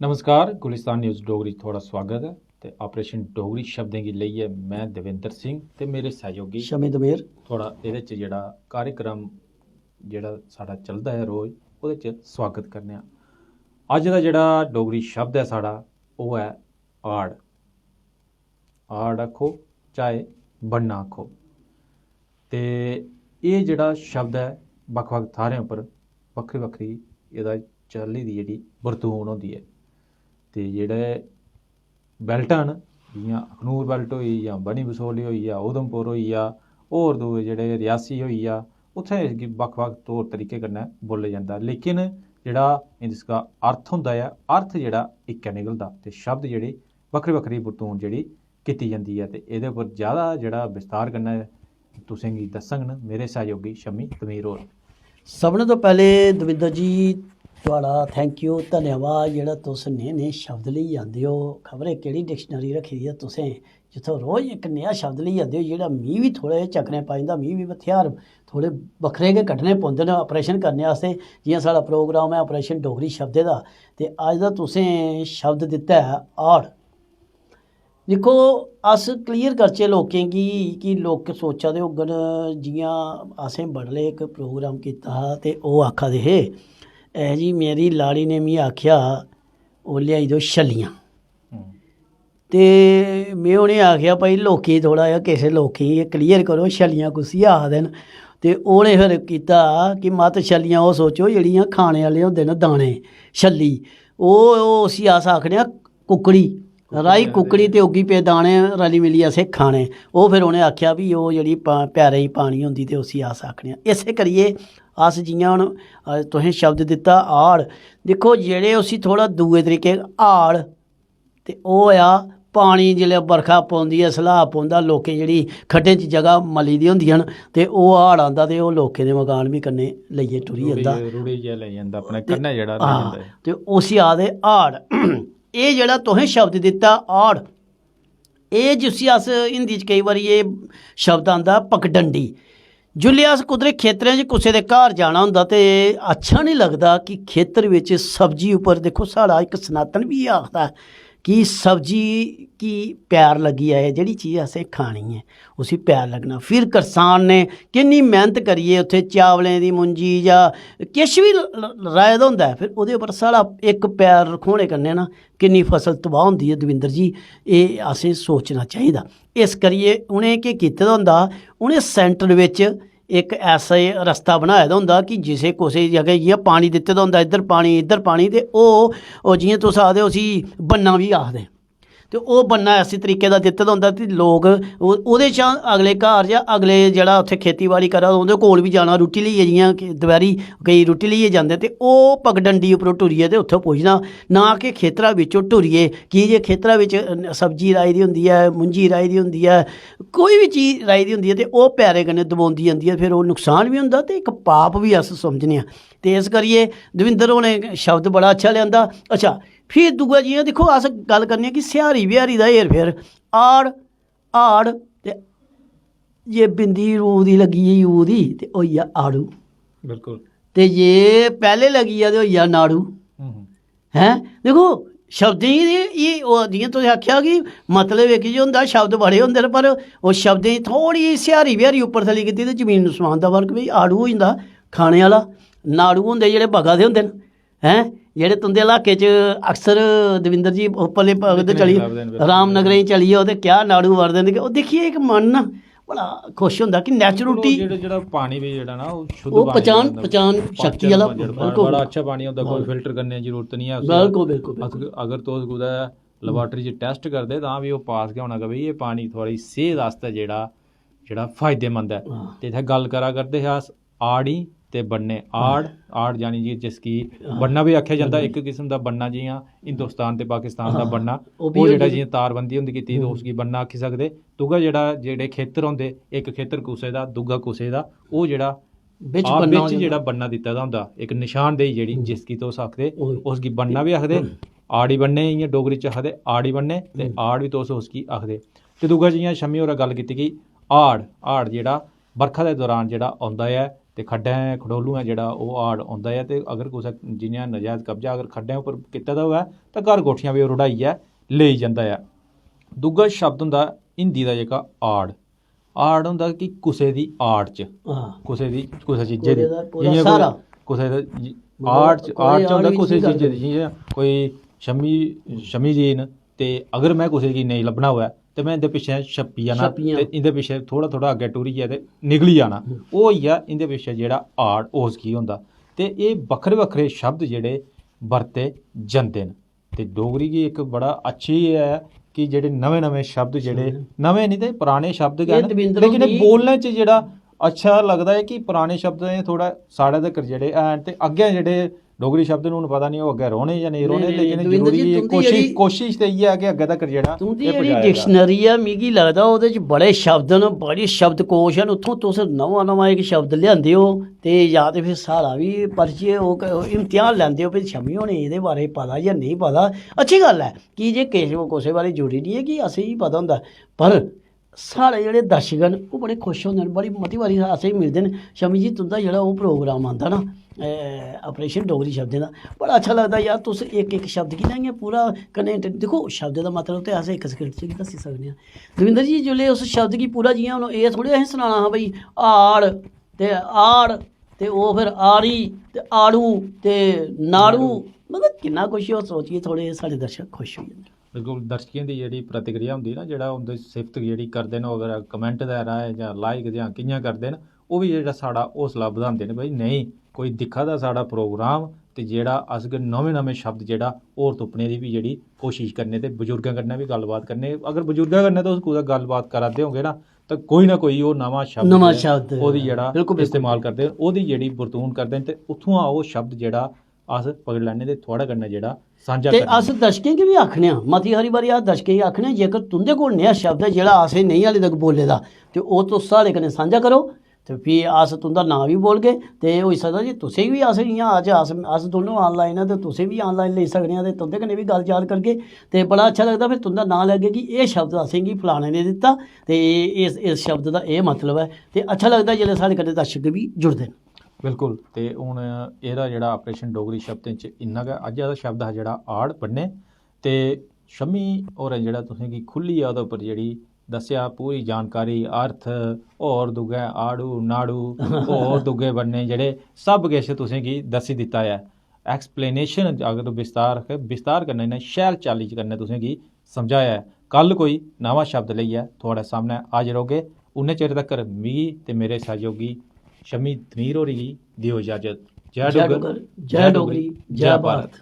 नमस्कार गुलिस्तान न्यूज़ डोगरी थोड़ा स्वागत है। तो ऑपरेशन डोगरी शब्दें की लेइयै मैं देवेंद्र सिंह ते मेरे सहयोगी शमी दमेर थोड़ा एह्दे च जेह्ड़ा कार्यक्रम जेह्ड़ा साढ़ा चलदा है रोज़ ओह्दे च स्वागत करने आं। अज्ज दा जेह्ड़ा डोगरी शब्द है साढ़ा ओह् है आड़। आड़ आखो चाहे बनना आखो। ते एह् जेह्ड़ा शब्द है बक्ख बक्ख थाह्रें उप्पर बक्खरी बक्खरी एह्दा चाल्ली दी जेह्ड़ी बरतून होंदी है। ते जेह्ड़े बैल्टां न जियां अखनूर बैल्ट होई जां बनी बसोहली होई गेआ उधमपुर होई गेआ होर दुए जेह्ड़े रियासी होई गेआ उत्थें इसगी बक्ख बक्ख तौर तरीके कन्नै बोलेआ जंदा, लेकिन जेह्ड़ा इसका अर्थ होंदा ऐ अर्थ जेह्ड़ा इक्कै निकलदा ते शब्द जेह्ड़ी बक्खरी बक्खरी बरतून जेह्ड़ी कीती जंदी ऐ। ते एह्दे उप्पर ज़्यादा जेह्ड़ा विस्तार कन्नै तुसेंगी दस्सङन मेरे सहयोगी शमी तमीर होर। सभनें तो पैह्ले दविंदर जी थुआढ़ा थैंक यू धन्यवाद जेह्ड़ा तुस नेह् शब्द लेई आंदे हो। खबरै केह्ड़ी डिक्शनरी रक्खी दी ऐ तुसें जित्थों रोज़ इक नया शब्द लेई आंदे हो जेह्ड़ा मी बी थोह्ड़े चक्कने पाई जंदा। मी बी हथियार थोह्ड़े बक्खरे गै कड्ढने पौंदे न ऑपरेशन करने आस्तै। जियां साढ़ा प्रोग्राम है ऑपरेशन डोगरी शब्दें दा, ते अज्ज दा तुसें शब्द दित्ता है आड़। दिक्खो अस क्लियर करचै लोकें गी कि लोक सोचा दे होङन जियां असें बडलै इक प्रोग्राम कीता हा ते ओह् आखा दे हे जी मेरी लाड़ी ने मिगी आखेआ ओह् लेआई दो छल्लियां। ते में उ'नेंगी आखेआ भाई लोकें गी थोह्ड़ा जेहा किसे लोकें गी क्लियर करो छल्लियां कुसी आखदे न। ते उ'नें फिर कीता कि मत छल्लियां ओह् सोचो जेह्ड़ियां खाने आह्ले होंदे न दाने छल्ली ओह् उसी अस आखने आं कुक्कड़ी राई कुक्कड़ी ते उग्गी पे दाने रली मिली असें खाने। ओह् फिर उ'नें आखेआ भी ओह् जेह्ड़ी प्यारे गी पानी होंदी ते उसी अस आखने आं। इस्सै करियै अस जियां हून तुसें शब्द दित्ता आड़, दिक्खो जेह्ड़े उसी थोह्ड़ा दूए तरीके आड़ ते ओह् होएआ पानी जेल्लै बरखा पौंदी ऐ सैलाब पौंदा लोकें जेह्ड़ी खड्डें च जगह मली दी होंदियां न ते ओह् हाड़ आंदा ते ओह् लोकें दे मकान बी कन्नै लेइयै टुरी जंदा। रुड़ी लेई जंदा अपने कन्नै जेह्ड़ा लेई जंदा है। ते उसी आखदे हाड़। एह् जेह्ड़ा तुसें शब्द दित्ता हाड़, एह् जिसी अस हिंदी च केईं बारी एह् शब्द आंदा पगडंडी। जिसलै अस कुदरे खेतरें च कुसै दे घर जाना होंदा ते अच्छा नहीं लगदा कि खेतर बिच सब्जी उप्पर देखो साढ़ा इक सनातन बी आखदा कि सब्जी की प्यार लग्गी जाए जेह्ड़ी चीज़ असें खानी है उसी प्यार लग्गना। फिर करसान ने किन्नी मेहनत करियै उत्थे चावलें दी मुंजी जां किश बी राहे दा होंदा है, फिर ओह्दे उप्पर साढ़ा इक पैर रखोने कन्नै ना किन्नी फसल तबाह होंदी है। दविंदर जी एह् असें सोचना चाहिदा। इस करियै उ'नें केह् कीते दा होंदा, उ'नें सेंटर बिच इक ऐसा रस्ता बनाए दा होंदा कि जिसे कुसै जगह जियां पानी दित्ते दा होंदा इद्धर पानी ते ओह् जियां तुस आखदे उसी बन्ना बी आखदे ते ओह् बन्ना ऐसे तरीके दा दित्ते दा होंदा कि लोग ओह्दे चा अगले घर जां अगले जेह्ड़ा उत्थे खेतीबाड़ी करा दा उं'दे कोल बी जाना रुट्टी लेइयै, जियां दपैह्री केईं रुट्टी लेइयै जंदे ते ओह् पगडंडी उप्परों टुरियै ते उत्थें पुज्जना ना कि खेतरा बिच्चों टुरियै। की जे खेतरा बिच्च सब्जी राही दी होंदी ऐ, मुंजी राही दी होंदी ऐ, कोई बी चीज़ राही दी होंदी ऐ ते ओह् पैरे कन्नै दबोंदी जंदी ऐ, फिर ओह् नुकसान बी होंदा ते इक पाप बी अस समझने आं। ते इस करियै दविंदर होरें शब्द बड़ा अच्छा लेआंदा। अच्छा फिर दूआ जियां दिक्खो अस गल्ल करने कि स्यारी ब्यारी दा हेर फेर आड़ हाड़ ते जे बिंदी रू दी लग्गी गेई ऊ दी ते होई गेआ आड़ू। बिल्कुल। ते जे पैह्ले लग्गी गेआ ते होई गेआ नाड़ू। हैं देखो शब्दें गी जियां तुसें आखेआ कि मतलब इक जो होंदा शब्द बड़े होंदे न पर ओह् शब्दें गी थोह्ड़ी स्यारी ब्यारी उप्पर थल्ली कीती ते जमीन आसमान दा फर्क। भाई आड़ू होई जंदा खाने आह्ला, नाड़ू होंदे जेह्ड़े बगा दे होंदे न हैं जेह्ड़े तुंदे इलाके च अक्सर दविंदर जी उप्परले पगड़े चली रामनगरें च चली जाओ ते क्या नाड़ू वरदे न ओह् दिक्खिए एक मन ना बड़ा खुश होंदा कि नेचुरलिटी जेह्ड़ा पानी भी जेह्ड़ा ना ओह् शुद्ध ओह् पहचान शक्ति आह्ला बड़ा अच्छा पानी होंदा, कोई फिल्टर करने दी जरूरत नहीं है। बिल्कुल बिल्कुल। अगर तुस कुदै लैबार्टरी च टेस्ट करदे तां भी ओह् पास गै होना कि भाई एह् पानी थुआढ़ी सेह्त आस्तै जेह्ड़ा फायदेमंद ऐ। ते इत्थै गल्ल करा करदे हे अस आड़ी ते बन्ने। आड़ जानी जी जिसकी बन्ना भी आखेआ जंदा, इक किस्म दा बन्ना जियां हिंदुस्तान ते पाकिस्तान दा बन्ना ओह् जेह्ड़ा जियां तारबंदी होंदी कीती ते उसगी बन्ना आखी सकदे। दूआ जेह्ड़े खेतर होंदे इक खेतर कुसै दा दूआ कुसै दा, ओह् जेह्ड़ा बिच जेह्ड़ा बन्ना दित्ता दा होंदा इक निशानदेही जेह्ड़ी जिसगी तुस आखदे उसगी बन्ना बी आखदे। आड़ी बन्ने इ'यां डोगरी च आखदे आड़ी बन्ने ते आड़ बी तुस उसगी आखदे। ते दूआ जियां शम्मी होरें गल्ल कीती कि हाड़ जेह्ड़ा बरखा दे दौरान जेह्ड़ा औंदा ऐ ते खड्डें खड़ोलू है जेह्ड़ा ओह् आड़ औंदा है ते अगर कुसै जि'यां नजायज़ कब्जा अगर खड्डें उप्पर कीते दा होऐ तां घर कोठियां बी ओह् रुढ़ाइयै लेई जंदा ऐ। दूआ शब्द होंदा हिंदी दा जेह्का आड़। आड़ होंदा कि कुसै दी आड़ च, कुसै चीज़ै दी, जि'यां कुसै आड़ च होंदा कुसै चीज़ै दी, जि'यां कोई शमी जी न ते अगर मैं कुसै गी नेईं लब्भना होऐ ते मैं इं'दे पिच्छें छप्पी जाना ते इं'दे पिच्छें थोह्ड़ा थोह्ड़ा अग्गें टुरियै ते निकली जाना। ओह् होई गेआ इं'दे पिच्छें जेह्ड़ा आड़ उसगी होंदा। ते एह् बक्खरे बक्खरे शब्द जेह्ड़े बरते जंदे न ते डोगरी गी इक बड़ा अच्छी ऐ कि जेह्ड़े नमें नमें शब्द जेह्ड़े नमें नहीं ते पराने शब्द गै न, लेकिन बोलने च जेह्ड़ा अच्छा लगदा है कि पराने शब्द थोड़ा साढ़े तक्कर जेह्ड़े हैन ते अग्गें जेह्ड़े डोगरी शब्द न हून पता नहीं ओह् अग्गें रौह्ने जां नेईं रौह्ने, लेकिन जरूरी कोशिश ते इ'यै है कि अग्गें तक्कर जेह्ड़ा तुं'दी जेह्ड़ी डिक्शनरी ऐ मिगी लगदा ओह्दे च बड़े शब्द न, बड़े शब्दकोश न, उत्थूं तुस नमां इक शब्द लेआंदे हो ते जां ते फिर साढ़ा बी पर्चे ओह् इम्तिहान लैंदे हो फिर शम्मी होने एह्दे बारे पता जां नेईं पता। अच्छी गल्ल ऐ कि जे किश कुसै बारे जरूरी नहीं है कि असेंगी पता होंदा, पर साढ़े जेह्ड़े दर्शक न ओह् बड़े खुश होंदे न, बड़ी मती बारी असेंगी मिलदे न शम्मी जी तुं'दा जेह्ड़ा ओह् प्रोग्राम आंदा ना ऑपरेशन डोगरी शब्दें दा बड़ा अच्छा लगदा यार, तुस इक शब्द गी ना इ'यां पूरा कन्नै दिक्खो शब्द दा मतलब ते अस इक सकिंट च दस्सी सकने आं। दविंदर जी जेल्लै उस शब्द गी पूरा जि'यां हून एह् थोह्ड़े असें सनाना हा भाई आड़ ते ओह् फिर आड़ी ते आड़ू ते नाड़ू, मतलब किन्ना कुछ ओह् सोचिए थोड़े साढ़े दर्शक खुश होई जंदे। बिल्कुल दर्शकें दी जेह्ड़ी प्रतिक्रिया होंदी ना, जेह्ड़ा उं'दी सिफत जेह्ड़ी करदे न, अगर कमेंट दे राहें जां लाइक जां कि'यां करदे न, ओह् बी जेह्ड़ा साढ़ा हौसला बधांदे न भाई नेईं कोई दिक्खा दा साढ़ा प्रोग्राम ते जेह्ड़ा अस नमें शब्द जेह्ड़ा होर तुप्पने दी बी जेह्ड़ी कोशिश करने ते बजुर्गें कन्नै बी गल्लबात करने। अगर बजुर्गें कन्नै तुस कुदै गल्लबात करा दे होगे ना तो कोई ना कोई ओह् नमां शब्द ओह्दी जेह्ड़ा इस्तेमाल करदे न, ओह्दी जेह्ड़ी बरतून करदे न ते उत्थुआं ओह् शब्द जेह्ड़ा अस पकड़ी लैन्ने ते थुआढ़े कन्नै जेह्ड़ा सांझा ते अस दर्शकें गी बी आखने आं, मती हारी बारी अस दर्शकें गी आखने आं जेकर तुं'दे कोल नेहा शब्द ऐ जेह्ड़ा असें नेईं हाले तक बोले दा ते ओह् तुस साढ़े कन्नै सांझा करो ते फ्ही अस तुं'दा नांऽ बी बोलगे ते होई सकदा जी तुसें बी अस इ'यां अज्ज अस दोनों ऑनलाइन आं ते तुसें बी ऑनलाइन लेई सकने आं ते तुं'दे कन्नै बी गल्ल चाल करगे ते बड़ा अच्छा लगदा फिर तुं'दा नांऽ लैगे कि एह् शब्द असेंगी फलाने ने दित्ता ते इस शब्द दा एह् मतलब है ते अच्छा लगदा जेल्लै साढ़े कन्नै दर्शक बी जुड़दे न। बिल्कुल, ते हून एह्दा जेह्ड़ा ऑपरेशन डोगरी शब्दें च इन्ना गै अज्ज दा शब्द हा जेह्ड़ा आड़ पढ़ने ते शम्मी होरें जेह्ड़ा तुसेंगी खुल्लियै ओह्दे उप्पर जेह्ड़ी दस्सेआ पूरी जानकारी अर्थ होर दुए आड़ू नाड़ू होर दुए बन्ने जेह्ड़े सब किश तुसेंगी दस्सी दित्ता ऐ। एक्सप्लेनेशन अगर विस्तार कन्नै इन्नै शैल चाल्ली कन्नै तुसेंगी समझाया ऐ। कल कोई नमां शब्द लेइयै थुआढ़े सामनै हाजिर होगे, उन्ने चिर तक्कर मिगी ते मेरे सहयोगी शम्मी धमीर होरी गी देओ इजाजत। जय डुग्गर, जय डोगरी, जय भारत।